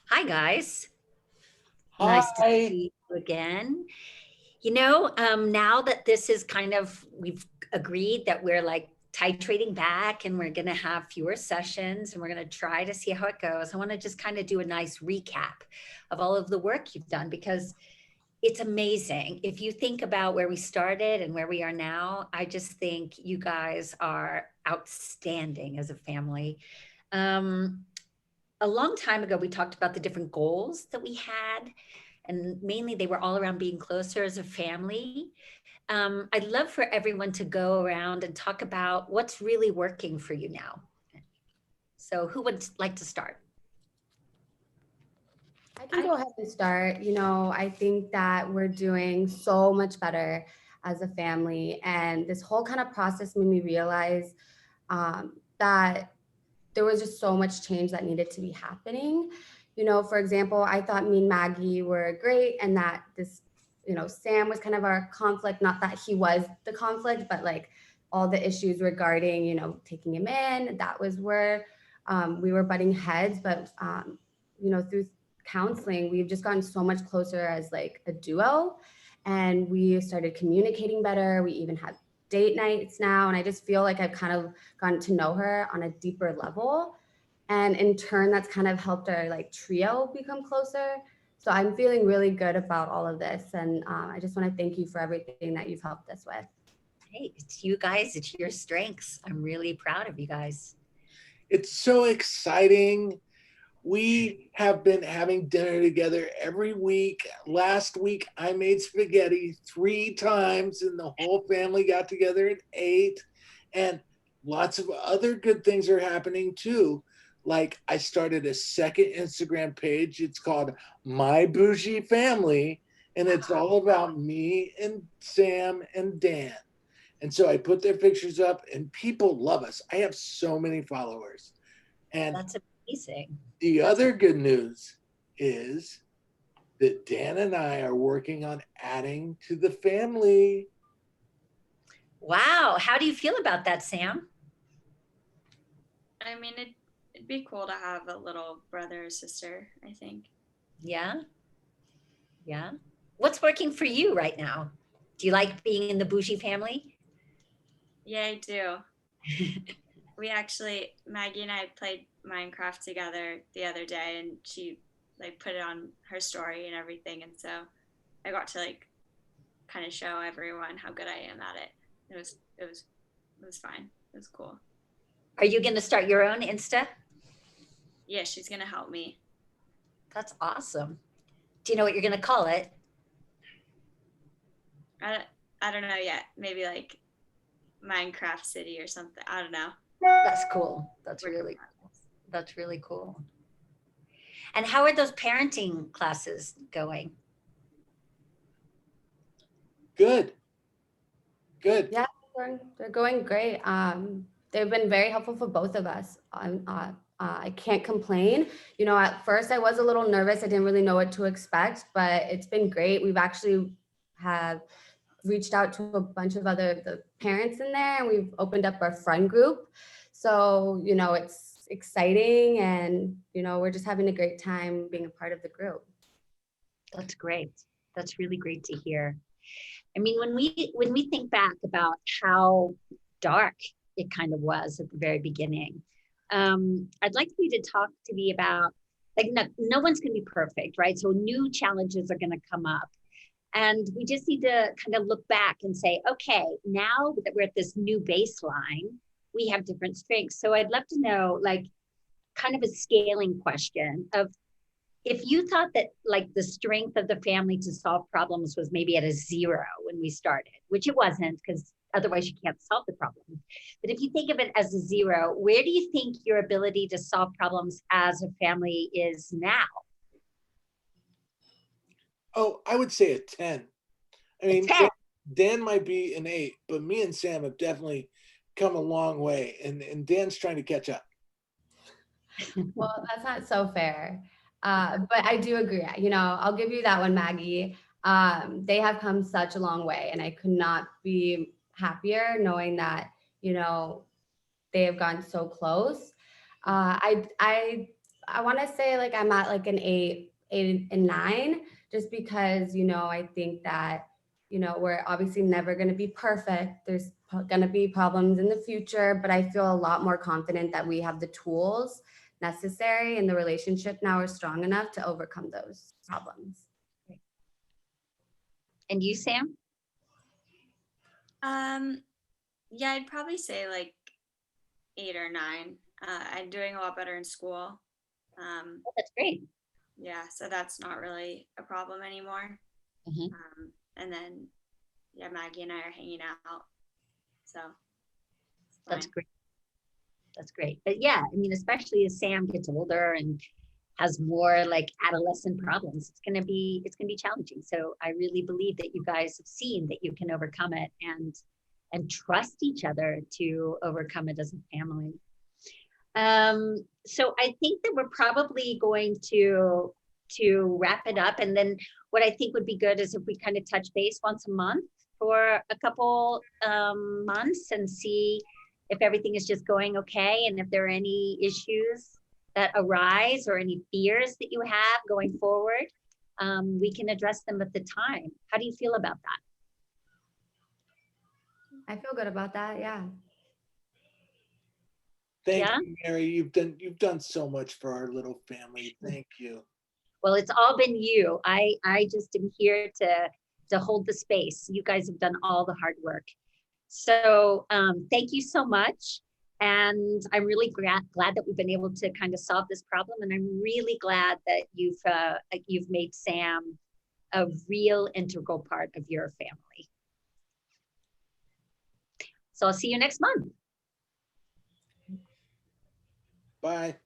Hi, guys. Nice to Hi. see you again. Now that this is we've agreed that we're like titrating back and we're going to have fewer sessions and we're going to try to see how it goes. I want to just kind of do a nice recap of all of the work you've done because it's amazing. If you think about where we started and where we are now, I just think you guys are outstanding as a family. Um, a long time ago, we talked about the different goals that we had, and mainly they were all around being closer as a family. I'd love for everyone to go around and talk about what's really working for you now. So, who would like to start? I can go ahead and start. I think that we're doing so much better as a family. And this whole kind of process made me realize that there was just so much change that needed to be happening. For example, I thought me and Maggie were great and that Sam was kind of our conflict, not that he was the conflict, but like all the issues regarding, taking him in, that was where we were butting heads. But, through counseling, we've just gotten so much closer as like a duo, and we started communicating better. We even have date nights now, and I just feel like I've kind of gotten to know her on a deeper level, and in turn that's kind of helped our like trio become closer. So I'm feeling really good about all of this, and I just want to thank you for everything that you've helped us with. Hey, it's you guys, it's your strengths. I'm really proud of you guys. It's so exciting. We have been having dinner together every week. Last week, I made spaghetti 3 times, and the whole family got together and ate. And lots of other good things are happening too. Like, I started a second Instagram page. It's called My Bougie Family, and it's all about me and Sam and Dan. And so I put their pictures up, and people love us. I have so many followers. And That's amazing. the That's other good news is that Dan and I are working on adding to the family. wow. How do you feel about that, Sam? I mean, it'd be cool to have a little brother or sister, I think. Yeah, yeah. What's working for you right now? Do you like being in the bougie family? Yeah, I do. We actually, Maggie and I played Minecraft together the other day, and she like put it on her story and everything. And so I got to like kind of show everyone how good I am at it. It was fine. It was cool. Are you going to start your own Insta? Yeah, she's gonna help me. That's awesome. Do you know what you're going to call it? I don't, I don't know yet. Maybe like Minecraft City or something. I don't know. That's cool. That's Work in really progress. that's really cool. And how are those parenting classes going? Good, good. Yeah, they're going great. They've been very helpful for both of us. I can't complain. At first I was a little nervous. I didn't really know what to expect, but it's been great. We've actually have reached out to a bunch of other the parents in there, and we've opened up our friend group. So, it's exciting, and we're just having a great time being a part of the group. That's great. That's really great to hear. I mean, when we think back about how dark it kind of was at the very beginning, I'd like you to talk to me about like no one's going to be perfect, right? So new challenges are going to come up. And we just need to kind of look back and say, okay, now that we're at this new baseline, we have different strengths. So I'd love to know, like, kind of a scaling question of if you thought that like the strength of the family to solve problems was maybe at a zero when we started, which it wasn't because otherwise you can't solve the problem. But if you think of it as a zero, where do you think your ability to solve problems as a family is now? Oh, I would say a 10. I A mean, 10. Dan might be an 8, but me and Sam have definitely come a long way, and Dan's trying to catch up. Well, that's not so fair. But I do agree. I'll give you that one, Maggie. They have come such a long way, and I could not be happier knowing that, you know, they have gone so close. I I want to say like I'm at like an 8 and 9, just because, I think that, we're obviously never going to be perfect. There's going to be problems in the future, but I feel a lot more confident that we have the tools necessary and the relationship now is strong enough to overcome those problems. And you, Sam? Yeah, I'd probably say like 8 or 9. I'm doing a lot better in school. Oh, that's great. Yeah, so that's not really a problem anymore. Mhm. And then, yeah, Maggie and I are hanging out. So it's That's fine. great. That's great. But yeah, I mean, especially as Sam gets older and has more like adolescent problems, it's gonna be challenging. So I really believe that you guys have seen that you can overcome it and trust each other to overcome it as a family. So I think that we're probably going to wrap it up. And then what I think would be good is if we kind of touch base once a month for a couple months and see if everything is just going okay and if there are any issues that arise or any fears that you have going forward, we can address them at the time. How do you feel about that? I feel good about that. Yeah. Thank Yeah. you, Mary. You've done so much for our little family. Thank you. Well, it's all been you. I just am here to hold the space. You guys have done all the hard work. So thank you so much. And I'm really glad that we've been able to kind of solve this problem. And I'm really glad that you've made Sam a real integral part of your family. So I'll see you next month. Bye.